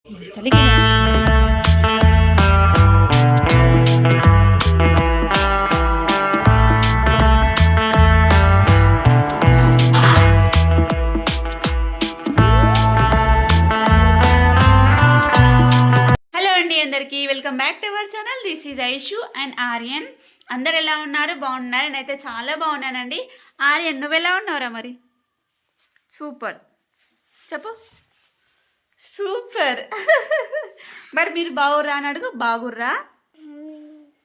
చలికి హలో అండి, అందరికీ welcome back to our channel. This is Aishu and Aryan. అందరు ఎలా ఉన్నారు? బాగున్నారు? నేనైతే చాలా బాగున్నానండి. ఆర్యన్, నువ్వు ఎలా ఉన్నావురా? మరి సూపర్ చెప్పు. సూపర్. మరి మీరు బాగుర్రా అని అడుగు. బాగుర్రా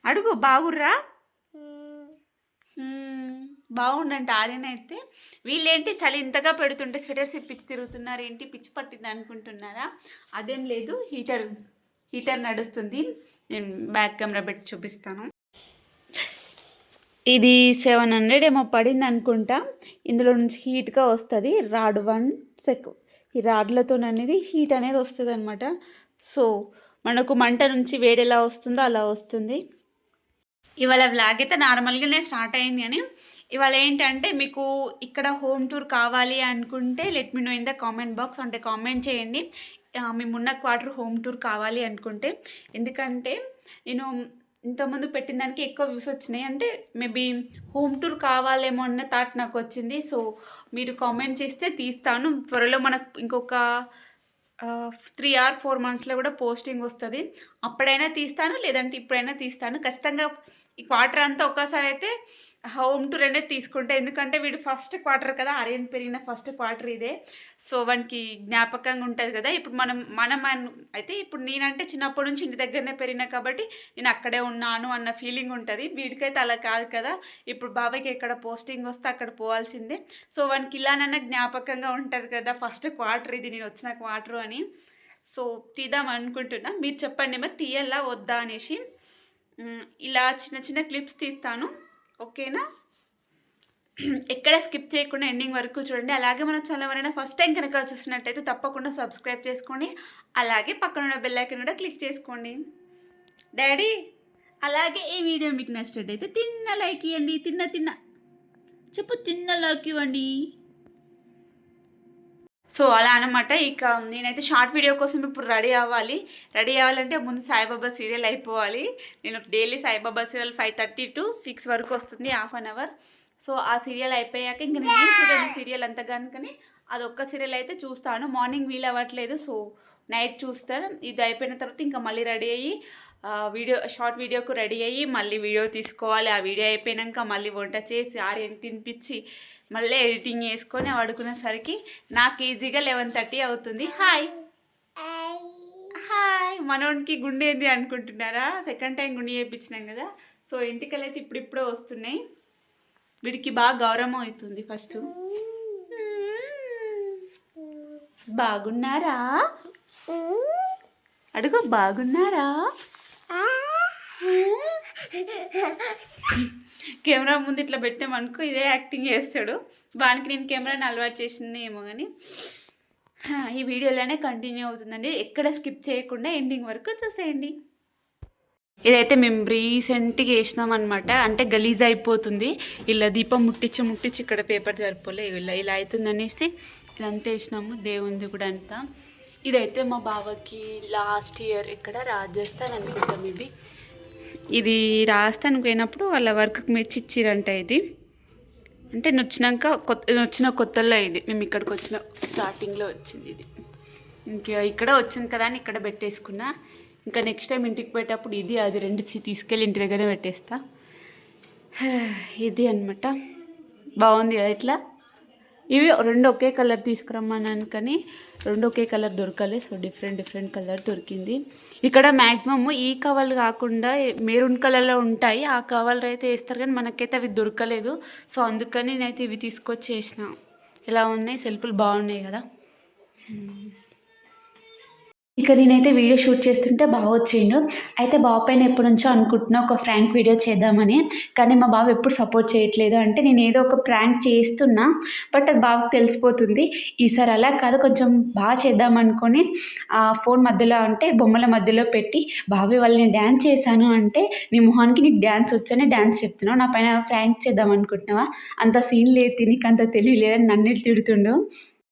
అడుగు. బాగుర్రా. బాగుండంట ఆర్యన్ అయితే. వీళ్ళేంటి చలి ఇంతగా పెడుతుంటే స్వెటర్స్ ఇప్పించి తిరుగుతున్నారు ఏంటి? పిచ్చి పట్టింది అనుకుంటున్నారా? అదేం లేదు, హీటర్ నడుస్తుంది. నేను బ్యాక్ కెమెరా పెట్టి చూపిస్తాను. ఇది 700 ఏమో పడింది అనుకుంటా. ఇందులో నుంచి హీట్గా వస్తుంది. Rod 1 sec. ఈ రాడ్లతో అనేది హీట్ అనేది వస్తుంది అనమాట. సో మనకు మంట నుంచి వేడి ఎలా వస్తుందో అలా వస్తుంది. ఇవాళ వ్లాగ్ అయితే నార్మల్గానే స్టార్ట్ అయింది. అని ఇవాళ ఏంటంటే, మీకు ఇక్కడ హోమ్ టూర్ కావాలి అనుకుంటే let me know in the comment box. అంటే కామెంట్ చేయండి మేమున్న క్వార్టర్ హోమ్ టూర్ కావాలి అనుకుంటే. ఎందుకంటే నేను ఇంతకుముందు పెట్టిన దానికి ఎక్కువ వ్యూస్ వచ్చినాయి. అంటే మేబీ హోమ్ టూర్ కావాలేమో అన్న థాట్ నాకు వచ్చింది. సో మీరు కామెంట్ చేస్తే తీస్తాను. త్వరలో మనకు ఇంకొక 3 or 4 monthsలో కూడా పోస్టింగ్ వస్తుంది. అప్పుడైనా తీస్తాను, లేదంటే ఇప్పుడైనా తీస్తాను. ఖచ్చితంగా ఈ క్వార్టర్ అంతా ఒక్కసారి అయితే హోమ్ టూర్ అనేది తీసుకుంటే. ఎందుకంటే వీడు ఫస్ట్ క్వార్టర్ కదా, ఆర్యన్ పెరిగిన ఫస్ట్ క్వార్టర్ ఇదే. సో వానికి జ్ఞాపకంగా ఉంటుంది కదా. ఇప్పుడు మనం అయితే ఇప్పుడు నేనంటే చిన్నప్పటి నుంచి ఇంటి దగ్గరనే పెరిగినా కాబట్టి నేను అక్కడే ఉన్నాను అన్న ఫీలింగ్ ఉంటుంది. వీడికైతే అలా కాదు కదా. ఇప్పుడు బాబాయ్కి ఎక్కడ పోస్టింగ్ వస్తే అక్కడ పోవాల్సిందే. సో వానికి ఇలానన్నా జ్ఞాపకంగా ఉంటుంది కదా, ఫస్ట్ క్వార్టర్ ఇది నేను వచ్చిన క్వార్టర్ అని. సో తీద్దాం అనుకుంటున్నా. మీరు చెప్పండి మరి తీయాలా వద్దా అనేసి. ఇలా చిన్న చిన్న క్లిప్స్ తీస్తాను, ఓకేనా? ఎక్కడ స్కిప్ చేయకుండా ఎండింగ్ వరకు చూడండి. అలాగే మన ఛానల్ ఎవరైనా ఫస్ట్ టైం కనుక చూసినట్టయితే తప్పకుండా సబ్స్క్రైబ్ చేసుకోండి. అలాగే పక్కన ఉన్న బెల్ ఐకాన్ కూడా క్లిక్ చేసుకోండి. డాడీ, అలాగే ఈ వీడియో మీకు నచ్చినట్టయితే తిన్న లైక్ ఇవ్వండి. తిన్న చెప్పు, తిన్న లైక్ ఇవ్వండి. సో అలా అనమాట. ఇక నేనైతే షార్ట్ వీడియో కోసం ఇప్పుడు రెడీ అవ్వాలంటే ముందు సాయిబాబా సీరియల్ అయిపోవాలి. నేను డైలీ సాయిబాబా సీరియల్ 5:30 to 6 వరకు వస్తుంది, ½ an hour. సో ఆ సీరియల్ అయిపోయాక ఇంక నేను చూడండి సీరియల్ అంతా కానీ అదొక్క సీరియల్ అయితే చూస్తాను. మార్నింగ్ వీలు అవ్వట్లేదు, సో నైట్ చూస్తాను. ఇది అయిపోయిన తర్వాత ఇంకా మళ్ళీ రెడీ అయ్యి షార్ట్ వీడియోకు రెడీ అయ్యి మళ్ళీ వీడియో తీసుకోవాలి. ఆ వీడియో అయిపోయాక మళ్ళీ వంట చేసి ఆర్యన్ తినిపించి మళ్ళీ ఎడిటింగ్ చేసుకొని పడుకునేసరికి నాకు ఈజీగా 11:30 అవుతుంది. హాయ్ మనోడికి గుండె ఏంది అనుకుంటున్నారా? సెకండ్ టైం గుండె చేయించినాం కదా. సో ఇంటికల్ అయితే ఇప్పుడిప్పుడే వస్తున్నాయి. వీడికి బాగా గౌరవం అవుతుంది. ఫస్ట్ బాగున్నారా అడుగు. బాగున్నారా? కెమెరా ముందు ఇట్లా పెట్టామనుకో ఇదే యాక్టింగ్ చేస్తాడు. వానికి నేను కెమెరాని అలవాటు చేసింది ఏమో కానీ ఈ వీడియోలోనే కంటిన్యూ అవుతుందండి. ఎక్కడ స్కిప్ చేయకుండా ఎండింగ్ వరకు చూసేయండి. ఇదైతే మేము రీసెంట్గా వేసినాం అనమాట. అంటే గలీజ్ అయిపోతుంది. ఇలా దీపం ముట్టించి ఇక్కడ పేపర్ సరిపోలే ఇలా అవుతుంది అనేసి ఇదంతా వేసినాము. దేవుంది కూడా అంతా. ఇదైతే మా బావకి లాస్ట్ ఇయర్ ఇక్కడ రాజస్థాన్ అనుకుంటాం. ఇది రాజస్థాన్కి పోయినప్పుడు వాళ్ళ వర్క్కి మెచ్చి ఇచ్చిరంట. ఇది అంటే వచ్చిన కొత్తల్లో ఇది మేము ఇక్కడికి వచ్చిన స్టార్టింగ్లో వచ్చింది. ఇది ఇంకా ఇక్కడ వచ్చింది కదా అని ఇక్కడ పెట్టేసుకున్నా. ఇంకా నెక్స్ట్ టైం ఇంటికి పోయేటప్పుడు ఇది అది 2 తీసుకెళ్ళి ఇంటి దగ్గర పెట్టేస్తా. ఇది అనమాట. బాగుంది కదా ఇట్లా. ఇవి 2 ఒకే కలర్ తీసుకురమ్మన్నాను కానీ 2 ఒకే కలర్ దొరకలే. సో డిఫరెంట్ కలర్ దొరికింది. ఇక్కడ మ్యాక్సిమమ్ ఈ కవర్లు కాకుండా మెరూన్ కలర్లో ఉంటాయి. ఆ కవర్లు అయితే వేస్తారు కానీ మనకైతే అవి దొరకలేదు. సో అందుకని నేనైతే ఇవి తీసుకొచ్చి వేసిన. ఎలా ఉన్నాయి? సెల్ఫ్లు బాగున్నాయి కదా. ఇక నేనైతే వీడియో షూట్ చేస్తుంటే బావ వచ్చిండు. అయితే బావ పైన ఎప్పటి నుంచో అనుకుంటున్నా ఒక ప్రాంక్ వీడియో చేద్దామని. కానీ మా బావ ఎప్పుడు సపోర్ట్ చేయట్లేదు. అంటే నేను ఏదో ఒక ప్రాంక్ చేస్తున్నా, బట్ అది బావకు తెలిసిపోతుంది. ఈసారి అలా కాదు, కొంచెం బాగా చేద్దాం అనుకొని ఫోన్ మధ్యలో అంటే బొమ్మల మధ్యలో పెట్టి బావి వాళ్ళని డ్యాన్స్ చేశాను అంటే నీ మొహానికి నీకు డ్యాన్స్ వచ్చని డ్యాన్స్ చెప్తున్నావు, నా పైన ప్రాంక్ చేద్దాం అనుకుంటున్నావా? అంత సీన్ లేదు, నీకు అంత తెలివి లేదని నన్ను తిడుతుండు.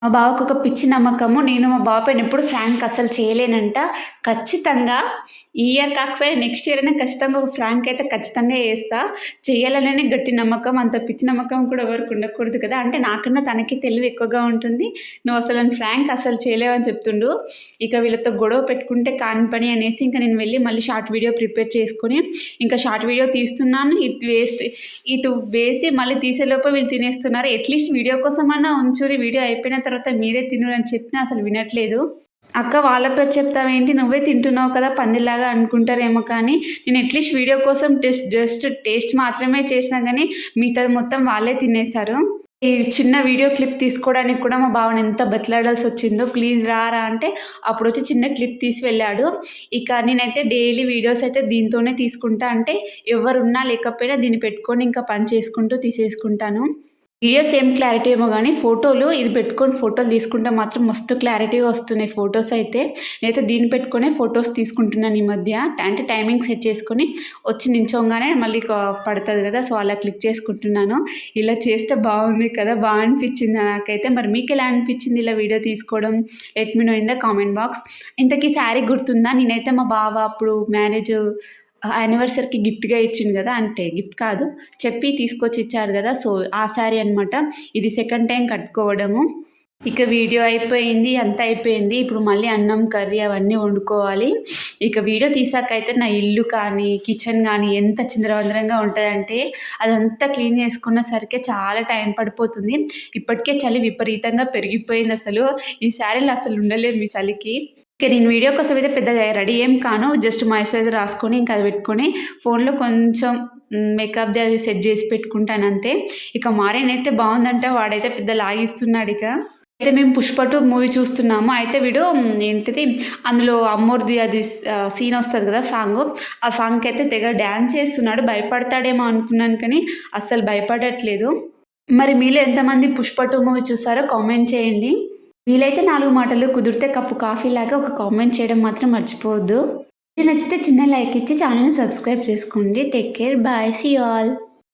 మా బావకు ఒక పిచ్చి నమ్మకము. నేను మా బావ పైన ఎప్పుడు ఫ్రాంక్ అస్సలు చేయలేనంట. ఖచ్చితంగా ఈ ఇయర్ కాకపోయినా నెక్స్ట్ ఇయర్ అయినా ఖచ్చితంగా ఒక ఫ్రాంక్ అయితే ఖచ్చితంగా ఏస్తా. చేయాలననే గట్టి నమ్మకం. అంత పిచ్చి నమ్మకం కూడా ఎవరికి ఉండకూడదు కదా! అంటే నాకన్నా తనకి తెలివి ఎక్కువగా ఉంటుంది. "నువ్వు అసలు ఫ్రాంక్ అస్సలు చేయలేవని" చెప్తుండు. ఇక వీళ్ళతో గొడవ పెట్టుకుంటే కాని పని అనేసి ఇంక నేను వెళ్ళి మళ్ళీ షార్ట్ వీడియో ప్రిపేర్ చేసుకొని ఇంకా షార్ట్ వీడియో తీస్తున్నాను. ఇటు వేసి మళ్ళీ తీసేలోపు వీళ్ళు తినేస్తున్నారు. అట్‌లీస్ట్ వీడియో కోసమన్నా ఉంచుర్రి. వీడియో అయిపోయిన తర్వాత మీరే తినురు అని చెప్పినా అసలు వినట్లేదు. అక్క వాళ్ళ పేరు చెప్తావేంటి? నువ్వే తింటున్నావు కదా పందిలాగా అనుకుంటారేమో కానీ, నేను అట్‌లీస్ట్ వీడియో కోసం జస్ట్ టేస్ట్ మాత్రమే చేసినా గానీ, మిగతాది మొత్తం వాళ్ళే తినేసారు. ఈ చిన్న వీడియో క్లిప్ తీసుకోవడానికి కూడా మా బావని ఎంత బతిలాడాల్సొచ్చిందో, ప్లీజ్ రా అంటే అప్పుడొచ్చి చిన్న క్లిప్ తీసి వెళ్ళాడు. ఇక నేనైతే డైలీ వీడియోస్ అయితే దీంతోనే తీసుకుంటా. అంటే ఎవరున్నా లేకపోయినా దీన్ని పెట్టుకొని ఇంకా పని చేసుకుంటూ తీసేసుకుంటాను. వీడియోస్ ఏం క్లారిటీ ఏమో గానీ, ఫోటోలు ఇది పెట్టుకొని ఫోటోలు తీసుకుంటే మాత్రం మస్తు క్లారిటీగా వస్తున్నాయి ఫోటోస్ అయితే. నేనైతే దీన్ని పెట్టుకొనే ఫోటోస్ తీసుకుంటున్నాను ఈ మధ్య. అంటే టైమింగ్ సెట్ చేసుకొని వచ్చి నించోంగానే మళ్ళీ పడతది కదా! సో, అలా క్లిక్ చేసుకుంటున్నాను. ఇలా చేస్తే బాగుంది కదా! అనిపించింది నాకైతే. మరి మీకెలా అనిపించింది ఇలా వీడియో తీసుకోవడం? Let me know in the comment box. ఇంతకీ శారీ గుర్తుందా? నేనైతే మా బావ అప్పుడు యానివర్సరీకి గిఫ్ట్‌గా ఇచ్చిండు గదా! అంటే గిఫ్ట్ కాదు. చెప్పి తీసుకొచ్చి ఇచ్చారు గదా! సో, ఆ శారీ అనమాట. ఇది సెకండ్ టైం కట్టుకోవడము. ఇక వీడియో అయిపోయింది. అంతా అయిపోయింది. ఇప్పుడు మళ్ళీ అన్నం, కర్రీ అవన్నీ వండుకోవాలి. ఇక వీడియో తీసాకైతే నా ఇల్లు కానీ, కిచెన్ గానీ ఎంత చిందరవందరగా ఉంటదంటే, అదంతా క్లీన్ చేసుకునే సరికే చాలా టైం పడిపోతుంది. ఇప్పటికే చలి విపరీతంగా పెరిగిపోయిందసలు. ఈ శారీలో అసలు ఉండలేము ఈ చలికి. ఇక నేను వీడియో కోసం అయితే పెద్దగా రెడీ ఏం కాను. జస్ట్ మాయిశ్చరైజర్ రాసుకొని ఇంకా అది పెట్టుకొని ఫోన్‌లో కొంచెం మేకప్‌ది అది సెట్ చేసి పెట్టుకుంటానంతే. ఇక మారేనైతే బావుందంట. వాడైతే పెద్ద లాగిస్తున్నాడిక. అయితే మేము 'పుష్ప 2' మూవీ చూస్తున్నాము. అయితే వీడు ఏంటిది అందులో అమ్మోర్ది అది సీన్ వస్తది కదా! సాంగు. ఆ సాంగ్‌కైతే తెగ డాన్స్ చేస్తున్నాడు. భయపడతాడేమో అనుకున్నాను కానీ అస్సలు భయపడట్లేదు. మరి మీలో ఎంతమంది 'పుష్ప 2' మూవీ చూసారో కామెంట్ చేయండి. వీలైతే 4 మాటలు కుదిరితే కప్పు కాఫీ లాగా ఒక కామెంట్ చేయడం మాత్రం మర్చిపోవద్దు. వీడియో నచ్చితే చిన్న లైక్ ఇచ్చి ఛానల్‌ని సబ్స్క్రైబ్ చేసుకోండి. Take care. Bye. See you all.